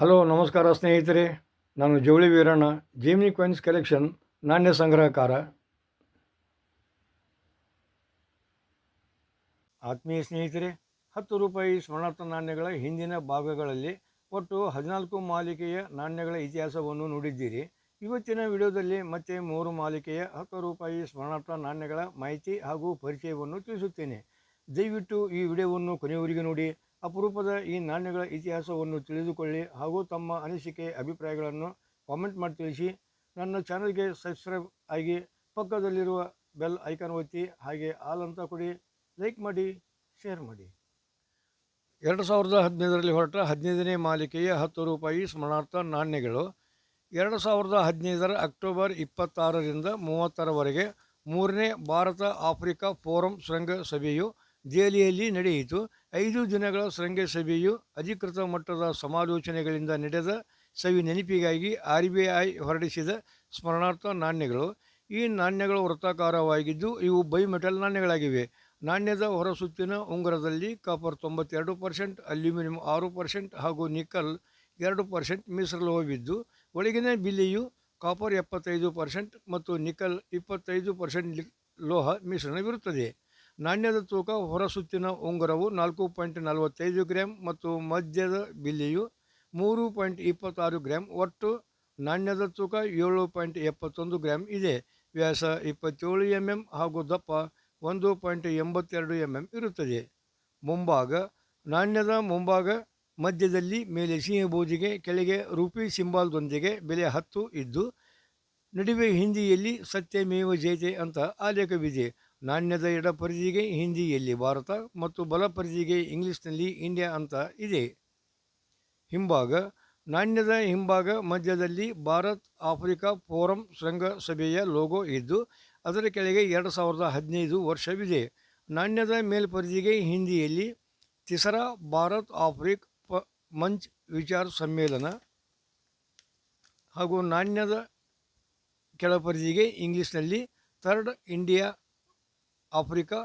Hello ನಮಸ್ಕಾರ ಸ್ನೇಹಿತರೆ, ನಾನು ಜವಳಿ ವೀರಣ್ಣ, ಜೀಮ್ನಿ ಕಾಯಿನ್ಸ್ ಕಲೆಕ್ಷನ್ ನಾಣ್ಯ ಸಂಗ್ರಹಕಾರ. ಆತ್ಮೀಯ ಸ್ನೇಹಿತರೆ, 10 ರೂಪಾಯಿ ಸ್ಮರಣಾರ್ಥ ನಾಣ್ಯಗಳ ಹಿಂದಿನ ಭಾಗಗಳಲ್ಲಿ ಒಟ್ಟು 14 ಮಾಲಿಕೆಯ ನಾಣ್ಯಗಳ ಇತಿಹಾಸವನ್ನು ನೋಡಿದ್ದೀರಿ. ಇವತ್ತಿನ ವಿಡಿಯೋದಲ್ಲಿ ಮತ್ತೆ 3 ಮಾಲಿಕೆಯ 10 ರೂಪಾಯಿ ಸ್ಮರಣಾರ್ಥ ನಾಣ್ಯಗಳ ಮಾಹಿತಿ ಹಾಗೂ ಪರಿಚಯವನ್ನು ತಿಳಿಸುತ್ತೇನೆ. ದಯವಿಟ್ಟು ಈ ವಿಡಿಯೋವನ್ನು ಕೊನೆಯವರೆಗೆ ನೋಡಿ. ಅಪರೂಪದ ಈ ನಾಣ್ಯಗಳ ಇತಿಹಾಸವನ್ನು ತಿಳಿದುಕೊಳ್ಳಿ ಹಾಗೂ ತಮ್ಮ ಅನಿಸಿಕೆ ಅಭಿಪ್ರಾಯಗಳನ್ನು ಕಾಮೆಂಟ್ ಮಾಡಿ ತಿಳಿಸಿ. ನನ್ನ ಚಾನಲ್ಗೆ ಸಬ್ಸ್ಕ್ರೈಬ್ ಆಗಿ ಪಕ್ಕದಲ್ಲಿರುವ ಬೆಲ್ ಐಕಾನ್ ಒತ್ತಿ, ಹಾಗೆ ಆಲ್ ಅಂತ ಕೊಡಿ, ಲೈಕ್ ಮಾಡಿ, ಶೇರ್ ಮಾಡಿ. 2015ರಲ್ಲಿ ಹೊರಟ 15ನೇ ಮಾಲಿಕೆಯ 10 ರೂಪಾಯಿ ಸ್ಮರಣಾರ್ಥ ನಾಣ್ಯಗಳು 2015ರ ಅಕ್ಟೋಬರ್ 26ರಿಂದ 30ರವರೆಗೆ 3ನೇ ಭಾರತ ಆಫ್ರಿಕಾ ಫೋರಂ ಶೃಂಗಸಭೆಯು ದೆಹಲಿಯಲ್ಲಿ ನಡೆಯಿತು. 5 ದಿನಗಳ ಶೃಂಗಸಭೆಯು ಅಧಿಕೃತ ಮಟ್ಟದ ಸಮಾಲೋಚನೆಗಳಿಂದ ನಡೆದ ಸವಿ ನೆನಪಿಗಾಗಿ RBI ಹೊರಡಿಸಿದ ಸ್ಮರಣಾರ್ಥ ನಾಣ್ಯಗಳು. ಈ ನಾಣ್ಯಗಳು ವೃತ್ತಾಕಾರವಾಗಿದ್ದು ಇವು ಬೈಮೆಟಲ್ ನಾಣ್ಯಗಳಾಗಿವೆ. ನಾಣ್ಯದ ಹೊರಸುತ್ತಿನ ಉಂಗುರದಲ್ಲಿ ಕಾಪರ್ 92%, ಅಲ್ಯೂಮಿನಿಯಂ 6% ಹಾಗೂ ನಿಕ್ಕಲ್ 2% ಮಿಶ್ರಲೋಹವಿದ್ದು, ಒಳಗಿನ ಬಿಲ್ಲಿಯು ಕಾಪರ್ 75% ಮತ್ತು ನಿಕ್ಕಲ್ 25% ಲೋಹ ಮಿಶ್ರಣವಿರುತ್ತದೆ. ನಾಣ್ಯದ ತೂಕ: ಹೊರಸುತ್ತಿನ ಉಂಗುರವು 4.45 ಗ್ರಾಂ ಮತ್ತು ಮಧ್ಯದ ಬಿಲ್ಲಿಯು 3.26 ಗ್ರಾಂ. ಒಟ್ಟು ನಾಣ್ಯದ ತೂಕ 7.71 ಗ್ರಾಂ ಇದೆ. ವ್ಯಾಸ 27 mm ಹಾಗೂ ದಪ್ಪ 1.82 mm ಇರುತ್ತದೆ. ಮುಂಭಾಗ: ನಾಣ್ಯದ ಮುಂಭಾಗ ಮಧ್ಯದಲ್ಲಿ ಮೇಲೆ ಸಿಂಹಬೂದಿಗೆ, ಕೆಳಗೆ ರೂಪಿ ಸಿಂಬಾಲ್ದೊಂದಿಗೆ ಬೆಲೆ 10 ಇದ್ದು, ನಡುವೆ ಹಿಂದಿಯಲ್ಲಿ ಸತ್ಯಮೇವ ಜಯತೆ ಅಂತ ಆಲೇಖವಿದೆ. ನಾಣ್ಯದ ಎಡ ಪರಿಧಿಗೆ ಹಿಂದಿಯಲ್ಲಿ ಭಾರತ ಮತ್ತು ಬಲ ಪರಿಧಿಗೆ ಇಂಗ್ಲಿಷ್ನಲ್ಲಿ ಇಂಡಿಯಾ ಅಂತ ಇದೆ. ಹಿಂಭಾಗ: ನಾಣ್ಯದ ಹಿಂಭಾಗ ಮಧ್ಯದಲ್ಲಿ ಭಾರತ್ ಆಫ್ರಿಕಾ ಫೋರಂ ಶೃಂಗಸಭೆಯ ಲೋಗೋ ಇದ್ದು, ಅದರ ಕೆಳಗೆ 2015 ವರ್ಷವಿದೆ. ನಾಣ್ಯದ ಮೇಲ್ಪರಿಧಿಗೆ ಹಿಂದಿಯಲ್ಲಿ ತಿಸರಾ ಭಾರತ್ ಆಫ್ರಿಕ್ ಮಂಚ್ ವಿಚಾರ ಸಮ್ಮೇಳನ ಹಾಗೂ ನಾಣ್ಯದ ಕೆಳಪರಿಧಿಗೆ ಇಂಗ್ಲಿಷ್ನಲ್ಲಿ ಥರ್ಡ್ ಇಂಡಿಯಾ ಆಫ್ರಿಕಾ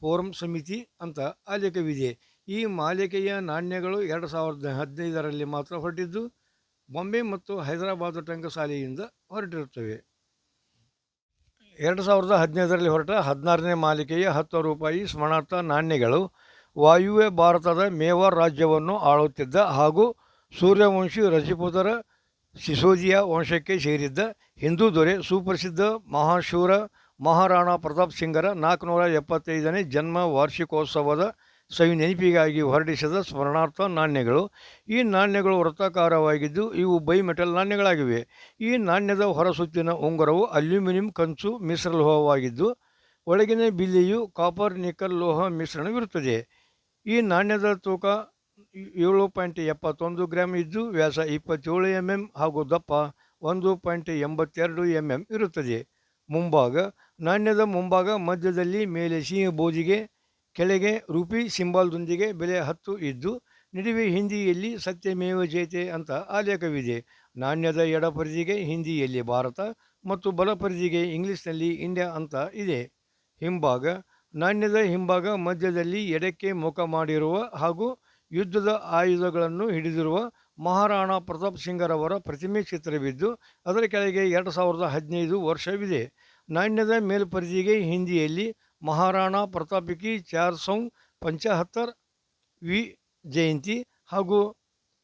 ಫೋರಂ ಸಮಿತಿ ಅಂತ ಆಲೇಖವಿದೆ. ಈ ಮಾಲಿಕೆಯ ನಾಣ್ಯಗಳು 2015ರಲ್ಲಿ ಮಾತ್ರ ಹೊರಟಿದ್ದು, ಬಾಂಬೆ ಮತ್ತು ಹೈದರಾಬಾದ್ ಟಂಕಸಾಲೆಯಿಂದ ಹೊರಟಿರುತ್ತವೆ. 2015ರಲ್ಲಿ ಹೊರಟ 16ನೇ ಮಾಲಿಕೆಯ 10 ರೂಪಾಯಿ ಸ್ಮರಣಾರ್ಥ ನಾಣ್ಯಗಳು ವಾಯುವ್ಯ ಭಾರತದ ಮೇವಾರ್ ರಾಜ್ಯವನ್ನು ಆಳುತ್ತಿದ್ದ ಹಾಗೂ ಸೂರ್ಯವಂಶಿ ರಜಪೂತರ ಸಿಸೋದಿಯಾ ವಂಶಕ್ಕೆ ಸೇರಿದ್ದ ಹಿಂದೂ ದೊರೆ ಸುಪ್ರಸಿದ್ಧ ಮಹಾಶೂರ ಮಹಾರಾಣಾ ಪ್ರತಾಪ್ ಸಿಂಗರ 475ನೇ ಜನ್ಮ ವಾರ್ಷಿಕೋತ್ಸವದ ಸವಿ ನೆನಪಿಗಾಗಿ ಹೊರಡಿಸಿದ ಸ್ಮರಣಾರ್ಥ ನಾಣ್ಯಗಳು. ಈ ನಾಣ್ಯಗಳು ವೃತ್ತಾಕಾರವಾಗಿದ್ದು ಇವು ಬೈಮೆಟಲ್ ನಾಣ್ಯಗಳಾಗಿವೆ. ಈ ನಾಣ್ಯದ ಹೊರಸುತ್ತಿನ ಉಂಗುರವು ಅಲ್ಯೂಮಿನಿಯಂ ಕಂಚು ಮಿಶ್ರಲೋಹವಾಗಿದ್ದು, ಒಳಗಿನ ಬಿಲ್ಲಿಯು ಕಾಪರ್ ನಿಕ್ಕಲ್ ಲೋಹ ಮಿಶ್ರಣವಿರುತ್ತದೆ. ಈ ನಾಣ್ಯದ ತೂಕ 7.71 ಗ್ರಾಂ ಇದ್ದು, ವ್ಯಾಸ 27 mm ಹಾಗೂ ದಪ್ಪ 1.82 mm ಇರುತ್ತದೆ. ಮುಂಭಾಗ: ನಾಣ್ಯದ ಮುಂಭಾಗ ಮಧ್ಯದಲ್ಲಿ ಮೇಲೆ ಸಿಂಹಬೂದಿಗೆ, ಕೆಳಗೆ ರೂಪಿ ಸಿಂಬಾಲ್ದೊಂದಿಗೆ ಬೆಲೆ 10 ಇದ್ದು, ನಡುವೆ ಹಿಂದಿಯಲ್ಲಿ ಸತ್ಯಮೇವ ಜಯತೆ ಅಂತ ಆಲೇಖವಿದೆ. ನಾಣ್ಯದ ಎಡ ಪರಿಧಿಗೆ ಹಿಂದಿಯಲ್ಲಿ ಭಾರತ ಮತ್ತು ಬಲ ಪರಿಧಿಗೆ ಇಂಗ್ಲಿಷ್ನಲ್ಲಿ ಇಂಡಿಯಾ ಅಂತ ಇದೆ. ಹಿಂಭಾಗ: ನಾಣ್ಯದ ಹಿಂಭಾಗ ಮಧ್ಯದಲ್ಲಿ ಎಡಕ್ಕೆ ಮುಖ ಮಾಡಿರುವ ಹಾಗೂ ಯುದ್ಧದ ಆಯುಧಗಳನ್ನು ಹಿಡಿದಿರುವ ಮಹಾರಾಣಾ ಪ್ರತಾಪ್ ಸಿಂಗರವರ ಪ್ರತಿಮೆ ಚಿತ್ರವಿದ್ದು, ಅದರ ಕೆಳಗೆ 2015 ವರ್ಷವಿದೆ. ನಾಣ್ಯದ ಮೇಲ್ಪರಿಧಿಗೆ ಹಿಂದಿಯಲ್ಲಿ ಮಹಾರಾಣಾ ಪ್ರತಾಪ್ ಕಿ 475ವಿ ಜಯಂತಿ ಹಾಗೂ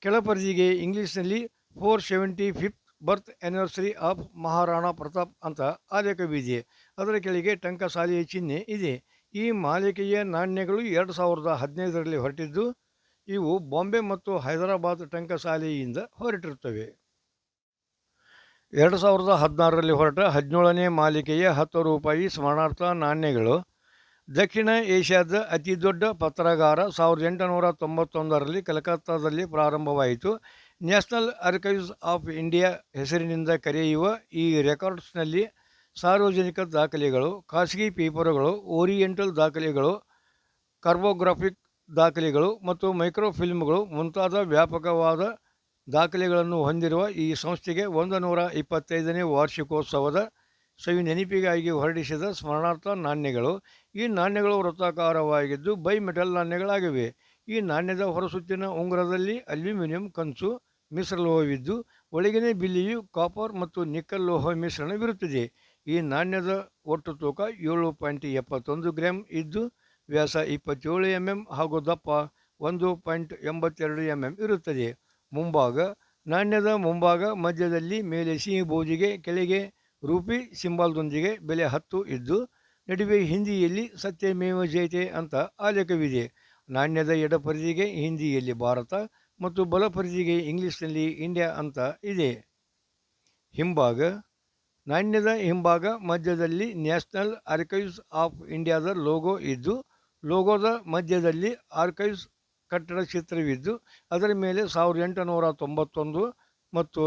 ಕೆಳಪರಿಧಿಗೆ ಇಂಗ್ಲಿಷ್ನಲ್ಲಿ 475th birth anniversary of Maharana Pratap ಅಂತ ಆಲೇಖವಿದೆ. ಅದರ ಕೆಳಗೆ ಟಂಕಸಾಲೆಯ ಚಿಹ್ನೆ ಇದೆ. ಈ ಮಾಲಿಕೆಯ ನಾಣ್ಯಗಳು 2015ರಲ್ಲಿ ಹೊರಟಿದ್ದು, ಇವು ಬಾಂಬೆ ಮತ್ತು ಹೈದರಾಬಾದ್ ಟಂಕಸಾಲೆಯಿಂದ ಹೊರಟಿರುತ್ತವೆ. 2016ರಲ್ಲಿ ಹೊರಟ 17ನೇ ಮಾಲಿಕೆಯ 10 ರೂಪಾಯಿ ಸ್ಮರಣಾರ್ಥ ನಾಣ್ಯಗಳು ದಕ್ಷಿಣ ಏಷ್ಯಾದ ಅತಿ ದೊಡ್ಡ ಪತ್ರಾಗಾರ 1891ರಲ್ಲಿ ಕಲ್ಕತ್ತಾದಲ್ಲಿ ಪ್ರಾರಂಭವಾಯಿತು. ನ್ಯಾಷನಲ್ ಆರ್ಕೈವ್ಸ್ ಆಫ್ ಇಂಡಿಯಾ ಹೆಸರಿನಿಂದ ಕರೆಯುವ ಈ ರೆಕಾರ್ಡ್ಸ್ನಲ್ಲಿ ಸಾರ್ವಜನಿಕ ದಾಖಲೆಗಳು, ಖಾಸಗಿ ಪೇಪರುಗಳು, ಓರಿಯೆಂಟಲ್ ದಾಖಲೆಗಳು, ಕಾರ್ಬೋಗ್ರಾಫಿಕ್ ದಾಖಲೆಗಳು ಮತ್ತು ಮೈಕ್ರೋಫಿಲ್ಮ್ಗಳು ಮುಂತಾದ ವ್ಯಾಪಕವಾದ ದಾಖಲೆಗಳನ್ನು ಹೊಂದಿರುವ ಈ ಸಂಸ್ಥೆಗೆ 125ನೇ ವಾರ್ಷಿಕೋತ್ಸವದ ಸವಿ ನೆನಪಿಗಾಗಿ ಹೊರಡಿಸಿದ ಸ್ಮರಣಾರ್ಥ ನಾಣ್ಯಗಳು. ಈ ನಾಣ್ಯಗಳು ವೃತ್ತಾಕಾರವಾಗಿದ್ದು ಬೈಮೆಟಲ್ ನಾಣ್ಯಗಳಾಗಿವೆ. ಈ ನಾಣ್ಯದ ಹೊರಸುತ್ತಿನ ಉಂಗುರದಲ್ಲಿ ಅಲ್ಯೂಮಿನಿಯಂ ಕಂಚು ಮಿಶ್ರಲೋಹವಿದ್ದು ಒಳಗಿನ ಬಿಲ್ಲಿಯು ಕಾಪರ್ ಮತ್ತು ನಿಕ್ಕಲ್ ಲೋಹ ಮಿಶ್ರಣವಿರುತ್ತದೆ. ಈ ನಾಣ್ಯದ ಒಟ್ಟು ತೂಕ 7.71 ಗ್ರಾಂ ಇದ್ದು ವ್ಯಾಸ 27 mm ಹಾಗೂ ದಪ್ಪ 1.82 mm ಇರುತ್ತದೆ. ಮುಂಭಾಗ ನಾಣ್ಯದ ಮುಂಭಾಗ ಮಧ್ಯದಲ್ಲಿ ಮೇಲೆ ಸಿಹಿ ಬೂದಿಗೆ, ಕೆಳಗೆ ರೂಪಿ ಸಿಂಬಲ್ದೊಂದಿಗೆ ಬೆಲೆ 10 ಇದ್ದು ನಡುವೆ ಹಿಂದಿಯಲ್ಲಿ ಸತ್ಯಮೇವ ಜಯತೆ ಅಂತ ಆಲೇಖವಿದೆ. ನಾಣ್ಯದ ಎಡಪರಿಧಿಗೆ ಹಿಂದಿಯಲ್ಲಿ ಭಾರತ ಮತ್ತು ಬಲಪರಿಧಿಗೆ ಇಂಗ್ಲಿಷ್ನಲ್ಲಿ ಇಂಡಿಯಾ ಅಂತ ಇದೆ. ಹಿಂಭಾಗ ನಾಣ್ಯದ ಹಿಂಭಾಗ ಮಧ್ಯದಲ್ಲಿ ನ್ಯಾಷನಲ್ ಆರ್ಕೈವ್ಸ್ ಆಫ್ ಇಂಡಿಯಾದ ಲೋಗೋ ಇದ್ದು ಲೋಗೋದ ಮಧ್ಯದಲ್ಲಿ ಆರ್ಕೈವ್ಸ್ ಕಟ್ಟಡ ಚಿತ್ರವಿದ್ದು ಅದರ ಮೇಲೆ 1891 ಮತ್ತು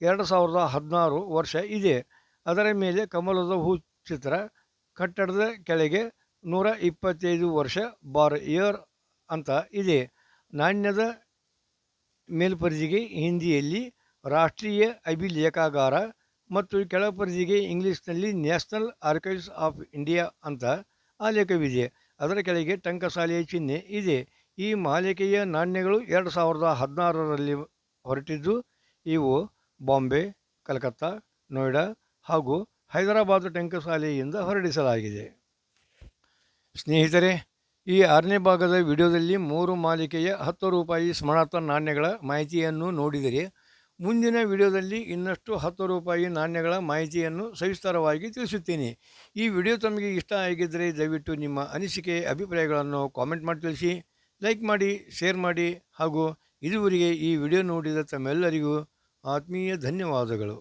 2016 ವರ್ಷ ಇದೆ. ಅದರ ಮೇಲೆ ಕಮಲದ ಹೂ ಚಿತ್ರ. ಕಟ್ಟಡದ ಕೆಳಗೆ 125 ವರ್ಷ ಬಾರ್ ಇಯರ್ ಅಂತ ಇದೆ. ನಾಣ್ಯದ ಮೇಲ್ಪರಿಧಿಗೆ ಹಿಂದಿಯಲ್ಲಿ ರಾಷ್ಟ್ರೀಯ ಅಭಿಲೇಖಾಗಾರ ಮತ್ತು ಕೆಳಪರಿಧಿಗೆ ಇಂಗ್ಲಿಷ್ನಲ್ಲಿ ನ್ಯಾಷನಲ್ ಆರ್ಕೈವ್ಸ್ ಆಫ್ ಇಂಡಿಯಾ ಅಂತ ಆಲೇಖವಿದೆ. ಅದರ ಕೆಳಗೆ ಟಂಕಸಾಲೆಯ ಚಿಹ್ನೆ ಇದೆ. ಈ ಮಾಲಿಕೆಯ ನಾಣ್ಯಗಳು 2016ರಲ್ಲಿ ಹೊರಟಿದ್ದು ಇವು ಬಾಂಬೆ, ಕಲ್ಕತ್ತಾ, ನೋಯ್ಡಾ ಹಾಗೂ ಹೈದರಾಬಾದ್ ಟಂಕಸಾಲೆಯಿಂದ ಹೊರಡಿಸಲಾಗಿದೆ. ಸ್ನೇಹಿತರೆ, ಈ 6ನೇ ಭಾಗದ ವಿಡಿಯೋದಲ್ಲಿ 3 ಮಾಲಿಕೆಯ 10 ರೂಪಾಯಿ ಸ್ಮರಣಾರ್ಥ ನಾಣ್ಯಗಳ ಮಾಹಿತಿಯನ್ನು ನೋಡಿದರೆ ಮುಂದಿನ ವಿಡಿಯೋದಲ್ಲಿ ಇನ್ನಷ್ಟು 10 ರೂಪಾಯಿ ನಾಣ್ಯಗಳ ಮಾಹಿತಿಯನ್ನು ಸವಿಸ್ತಾರವಾಗಿ ತಿಳಿಸುತ್ತೇನೆ. ಈ ವಿಡಿಯೋ ತಮಗೆ ಇಷ್ಟ ಆಗಿದ್ದರೆ ದಯವಿಟ್ಟು ನಿಮ್ಮ ಅನಿಸಿಕೆ ಅಭಿಪ್ರಾಯಗಳನ್ನು ಕಾಮೆಂಟ್ ಮಾಡಿ ತಿಳಿಸಿ. ಲೈಕ್ ಮಾಡಿ, ಶೇರ್ ಮಾಡಿ ಹಾಗೂ ಇದುವರೆಗೆ ಈ ವಿಡಿಯೋ ನೋಡಿದ ತಮ್ಮೆಲ್ಲರಿಗೂ ಆತ್ಮೀಯ ಧನ್ಯವಾದಗಳು.